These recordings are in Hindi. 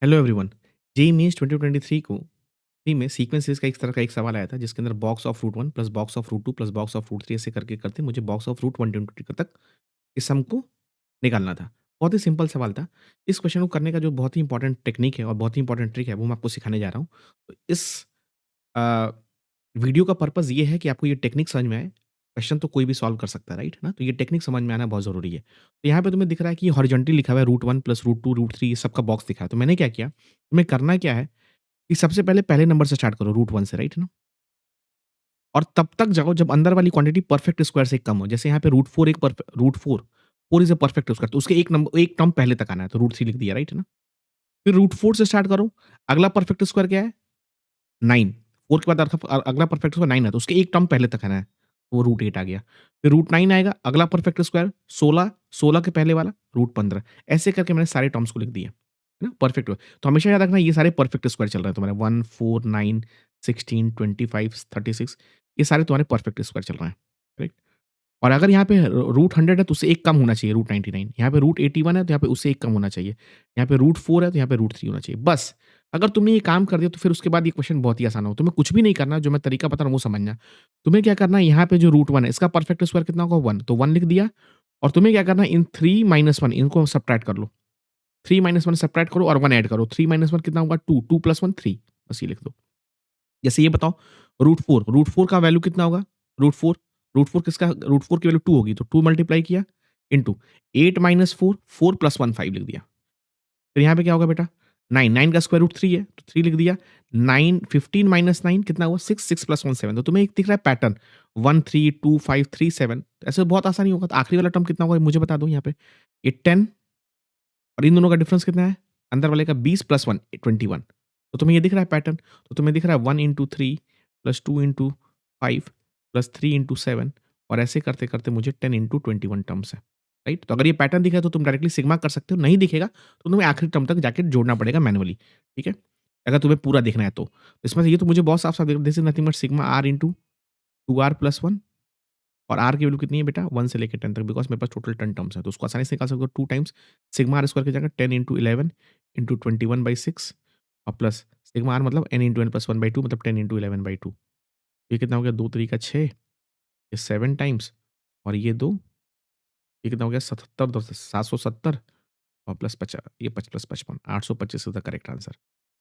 Hello everyone. जेईई मेंस 2023 को थ्री में सीक्वेंस सीरीज का इस तरह का एक सवाल आया था जिसके अंदर box of root one plus box of root two plus box of root three ऐसे करके करते मुझे box of root one twenty तक इस सम को निकालना था। बहुत ही सिंपल सवाल था। इस क्वेश्चन को करने का जो बहुत ही इंपॉर्टेंट टेक्निक है और बहुत ही इंपॉर्टेंट ट्रिक है वो मैं आपको सिखाने जा रहा हूँ। तो इस अ, वीडियो का पर्पज़ ये है कि आपको ये टेक्निक समझ में आए। क्वेश्चन तो कोई भी सॉल्व कर सकता है, राइट? है ना? तो ये टेक्निक समझ में आना बहुत ज़रूरी है। तो यहाँ पे तुम्हें दिख रहा है कि हॉरिज़ॉन्टली लिखा हुआ है रूट 1 प्लस रूट 2 रूट 3 ये सबका बॉक्स दिखा है। तो मैंने क्या किया, तुम्हें करना क्या है कि सबसे पहले पहले नंबर से स्टार्ट करो रूट 1 से, राइट है ना? और तब तक जाओ जब अंदर वाली क्वांटिटी परफेक्ट स्क्वायर से कम हो। जैसे यहाँ पे root 4 4 is a perfect square तो उसके एक टर्म पहले तक आना है तो रूट 3 लिख दिया, राइट है ना? फिर रूट 4 से स्टार्ट करो। अगला परफेक्ट स्क्वायर क्या है? 9। 4 के बाद अगला परफेक्ट स्क्वायर 9 है तो उसके एक टर्म पहले तक आना है, तो वो रूट 8 आ गया। फिर रूट 9 आएगा, अगला परफेक्ट स्क्वायर 16, 16 के पहले वाला रूट 15 ऐसे करके मैंने सारे टर्म्स को लिख दिया, है ना? परफेक्ट तो हमेशा याद रखना ये सारे परफेक्ट स्क्वायर चल रहे हैं तुम्हारे 1, 4, 9, 16, 25, 36 ये सारे तुम्हारे परफेक्ट स्क्वायर चल रहे हैं, राइट? और अगर यहाँ पे रूट 100 है तो उससे एक कम होना चाहिए रूट 99 यहाँ पे रूट 81 है तो यहाँ पे उससे एक कम होना चाहिए। यहाँ पे रूट 4 है तो यहाँ पे रूट 3 होना चाहिए। बस अगर तुमने ये काम कर दिया तो फिर उसके बाद ये क्वेश्चन बहुत ही आसान हो। तुम्हें कुछ भी नहीं करना जो मैं तरीका बता रहा हूँ वो समझना। तुम्हें क्या करना है यहाँ पे जो रूट 1 है इसका परफेक्ट स्क्वायर कितना होगा 1 तो 1 लिख दिया और तुम्हें क्या करना है इन 3 माइनस 1 इनको सब्ट्रैक्ट कर लो। 3 माइनस 1 सब्ट्रैक्ट करो और 1 ऐड करो। 3 माइनस 1 कितना होगा 2 2 प्लस 1 3 बस ये लिख दो। जैसे ये बताओ रूट 4 का वैल्यू कितना होगा? रूट 4 रूट 4 की वैल्यू 2 होगी तो 2 मल्टीप्लाई किया इंटू 8 माइनस 4 4 प्लस 1 5 लिख दिया। फिर यहाँ पे क्या होगा बेटा 9 9 का स्क्वायर रूट 3 है तो 3 लिख दिया। 9 15 माइनस 9 कितना हुआ 6 6 प्लस 1 7 तो तुम्हें एक दिख रहा है पैटर्न 1 3 2 5 3 7 ऐसे बहुत आसानी होगा। तो आखिरी वाला टर्म कितना होगा मुझे बता दो यहाँ पे ये 10 और इन दोनों का डिफरेंस कितना है? अंदर वाले का 20 प्लस 1 21 तो तुम्हें ये दिख रहा है पैटर्न तो तुम्हें दिख रहा है 1 into 3 plus 2 into 5 plus 3 into 7 और ऐसे करते करते मुझे 10 इंटू 21 टर्म्स है, राइट? तो अगर ये पैटर्न दिखा तो तुम डायरेक्टली सिग्मा कर सकते हो, नहीं दिखेगा तो तुम्हें आखिरी टर्म तक जाके जोड़ना पड़ेगा मैनुअली, ठीक है? अगर तुम्हें पूरा देखना है तो इसमें से ये तो मुझे बहुत साफ साफ this is nothing but sigma R into 2 R plus 1 और आर की वैल्यू कितनी है बेटा 1 से लेकर 10 तक बिकॉज़ मेरे पास टोटल 10 टर्म्स है तो उसको आसानी से निकाल सकते हो 2 टाइम्स सिग्मा आर स्क्वायर की जगह 10 इंटू 11 इंटू 21/6 और प्लस सिग्मा आर मतलब n इंटू n प्लस 1/2 मतलब 10 इंटू 11/2 ये कितना हो गया 2 3 का 6 ये 7 टाइम्स और ये 2 ये कितना हो गया 77 2 770 और प्लस 50 ये 5 plus 55 825 is the correct answer.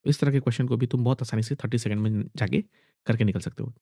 इस तरह के क्वेश्चन को भी तुम बहुत आसानी से 30 सेकंड में जाके करके निकल सकते हो।